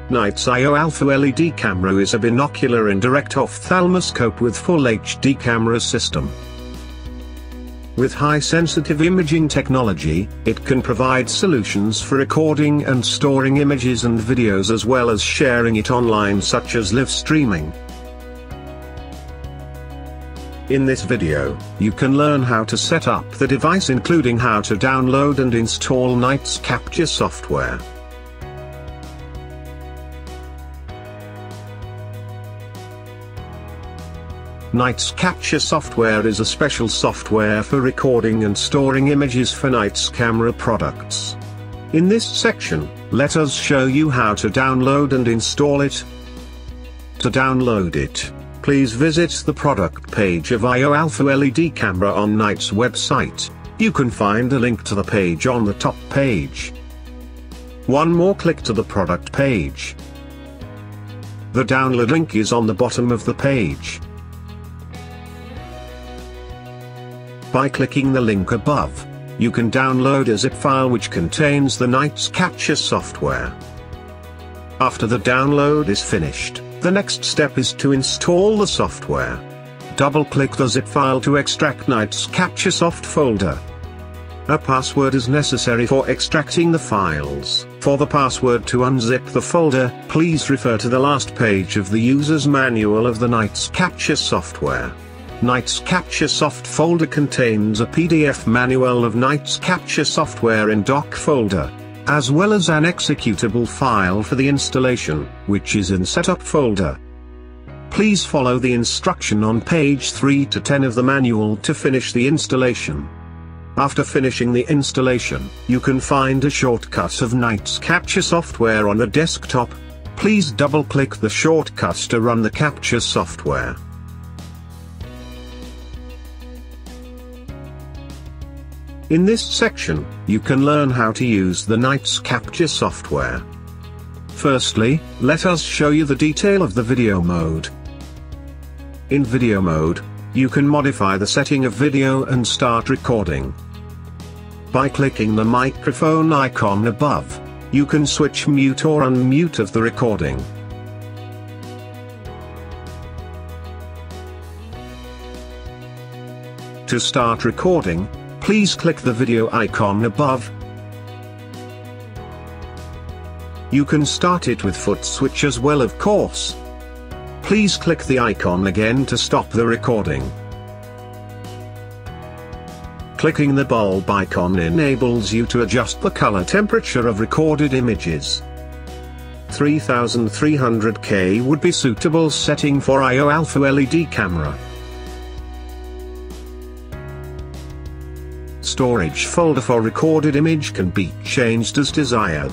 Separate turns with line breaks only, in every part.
Neitz IO Alpha LED camera is a binocular indirect ophthalmoscope with full HD camera system. With high-sensitive imaging technology, it can provide solutions for recording and storing images and videos as well as sharing it online, such as live streaming. In this video, you can learn how to set up the device, including how to download and install Neitz capture software. Neitz capture software is a special software for recording and storing images for Neitz camera products. In this section, let us show you how to download and install it. To download it, please visit the product page of IO Alpha LED camera on Neitz website. You can find a link to the page on the top page. One more click to the product page. The download link is on the bottom of the page. By clicking the link above, you can download a zip file which contains the Neitz capture software. After the download is finished, the next step is to install the software. Double-click the zip file to extract Neitz capture soft folder. A password is necessary for extracting the files. For the password to unzip the folder, please refer to the last page of the user's manual of the Neitz capture software. Neitz capture soft folder contains a PDF manual of Neitz capture software in doc folder, as well as an executable file for the installation, which is in setup folder. Please follow the instruction on page 3 to 10 of the manual to finish the installation. After finishing the installation, you can find a shortcut of Neitz capture software on the desktop. Please double-click the shortcut to run the capture software. In this section, you can learn how to use the Neitz capture software. Firstly, let us show you the detail of the video mode. In video mode, you can modify the setting of video and start recording. By clicking the microphone icon above, you can switch mute or unmute of the recording. To start recording, please click the video icon above. You can start it with foot switch as well, of course. Please click the icon again to stop the recording. Clicking the bulb icon enables you to adjust the color temperature of recorded images. 3300K would be suitable setting for IO Alpha LED camera. Storage folder for recorded image can be changed as desired.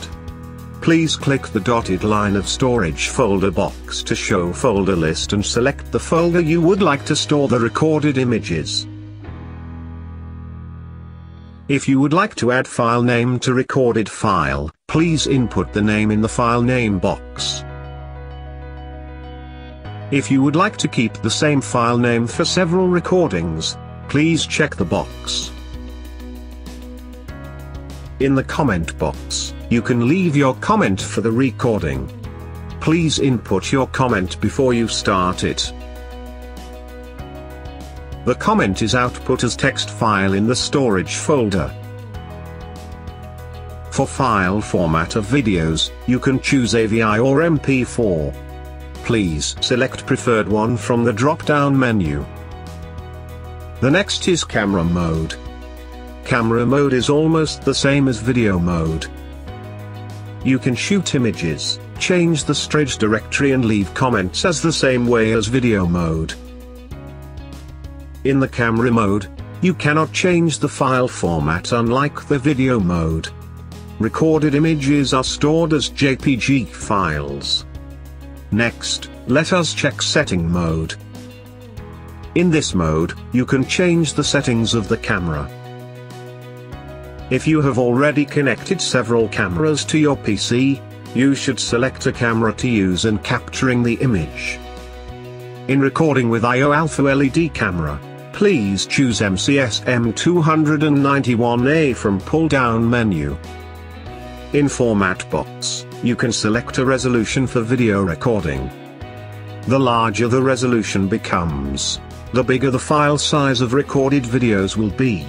Please click the dotted line of storage folder box to show folder list and select the folder you would like to store the recorded images. If you would like to add file name to recorded file, please input the name in the file name box. If you would like to keep the same file name for several recordings, please check the box. In the comment box, you can leave your comment for the recording. Please input your comment before you start it. The comment is output as text file in the storage folder. For file format of videos, you can choose AVI or MP4. Please select preferred one from the drop-down menu. The next is camera mode. Camera mode is almost the same as video mode. You can shoot images, change the storage directory and leave comments as the same way as video mode. In the camera mode, you cannot change the file format unlike the video mode. Recorded images are stored as JPG files. Next, let us check setting mode. In this mode, you can change the settings of the camera. If you have already connected several cameras to your PC, you should select a camera to use in capturing the image. In recording with IO Alpha LED camera, please choose MCS M291A from pull-down menu. In format box, you can select a resolution for video recording. The larger the resolution becomes, the bigger the file size of recorded videos will be.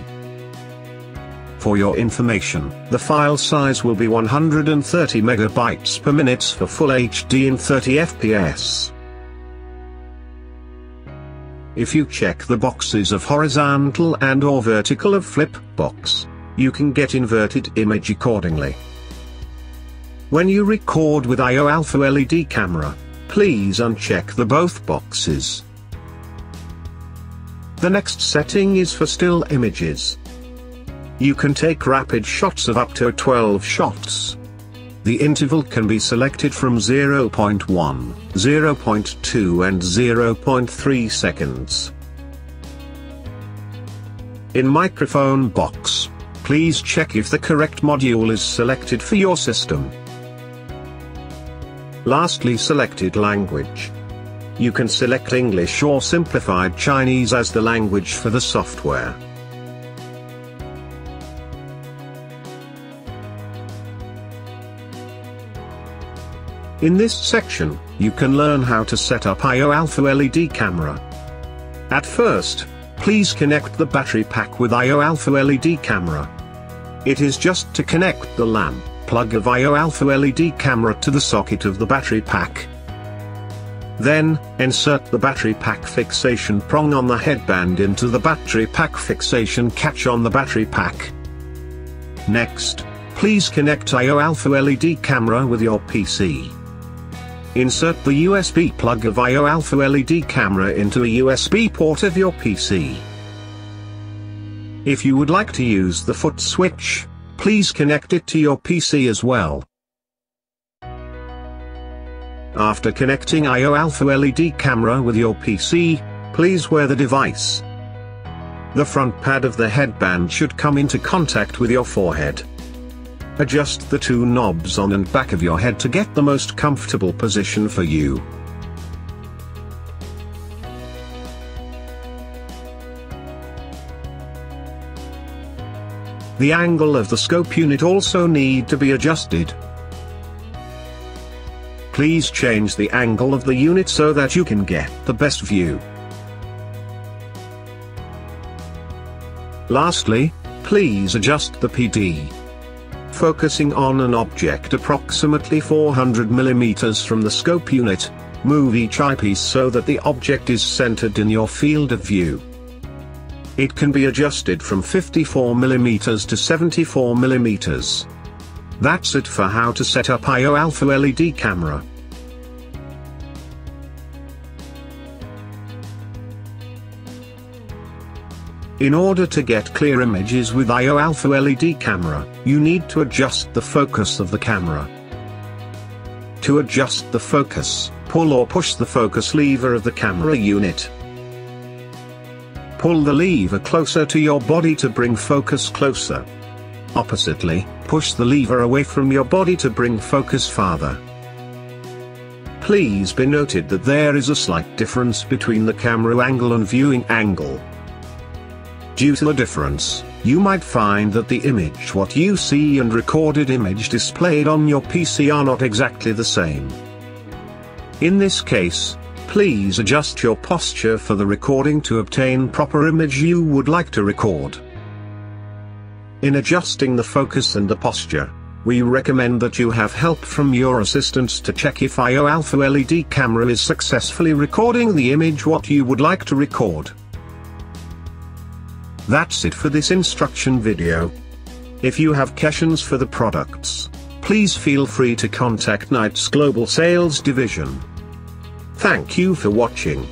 For your information, the file size will be 130 megabytes per minute for Full HD in 30 FPS. If you check the boxes of horizontal and/or vertical of flip box, you can get inverted image accordingly. When you record with I/O Alpha LED camera, please uncheck the both boxes. The next setting is for still images. You can take rapid shots of up to 12 shots. The interval can be selected from 0.1, 0.2 and 0.3 seconds. In microphone box, please check if the correct module is selected for your system. Lastly, selected language. You can select English or simplified Chinese as the language for the software. In this section, you can learn how to set up I/O Alpha LED camera. At first, please connect the battery pack with I/O Alpha LED camera. It is just to connect the lamp plug of I/O Alpha LED camera to the socket of the battery pack. Then, insert the battery pack fixation prong on the headband into the battery pack fixation catch on the battery pack. Next, please connect I/O Alpha LED camera with your PC. Insert the USB plug of I/O Alpha LED camera into a USB port of your PC. If you would like to use the foot switch, please connect it to your PC as well. After connecting I/O Alpha LED camera with your PC, please wear the device. The front pad of the headband should come into contact with your forehead. Adjust the two knobs on and back of your head to get the most comfortable position for you. The angle of the scope unit also need to be adjusted. Please change the angle of the unit so that you can get the best view. Lastly, please adjust the PD. Focusing on an object approximately 400 mm from the scope unit, move each eyepiece so that the object is centered in your field of view. It can be adjusted from 54 mm to 74 mm. That's it for how to set up I/O Alpha LED camera. In order to get clear images with I/O Alpha LED camera, you need to adjust the focus of the camera. To adjust the focus, pull or push the focus lever of the camera unit. Pull the lever closer to your body to bring focus closer. Oppositely, push the lever away from your body to bring focus farther. Please be noted that there is a slight difference between the camera angle and viewing angle. Due to the difference, you might find that the image what you see and recorded image displayed on your PC are not exactly the same. In this case, please adjust your posture for the recording to obtain proper image you would like to record. In adjusting the focus and the posture, we recommend that you have help from your assistants to check if I/O Alpha LED camera is successfully recording the image what you would like to record. That's it for this instruction video. If you have questions for the products, please feel free to contact Neitz Global Sales Division. Thank you for watching.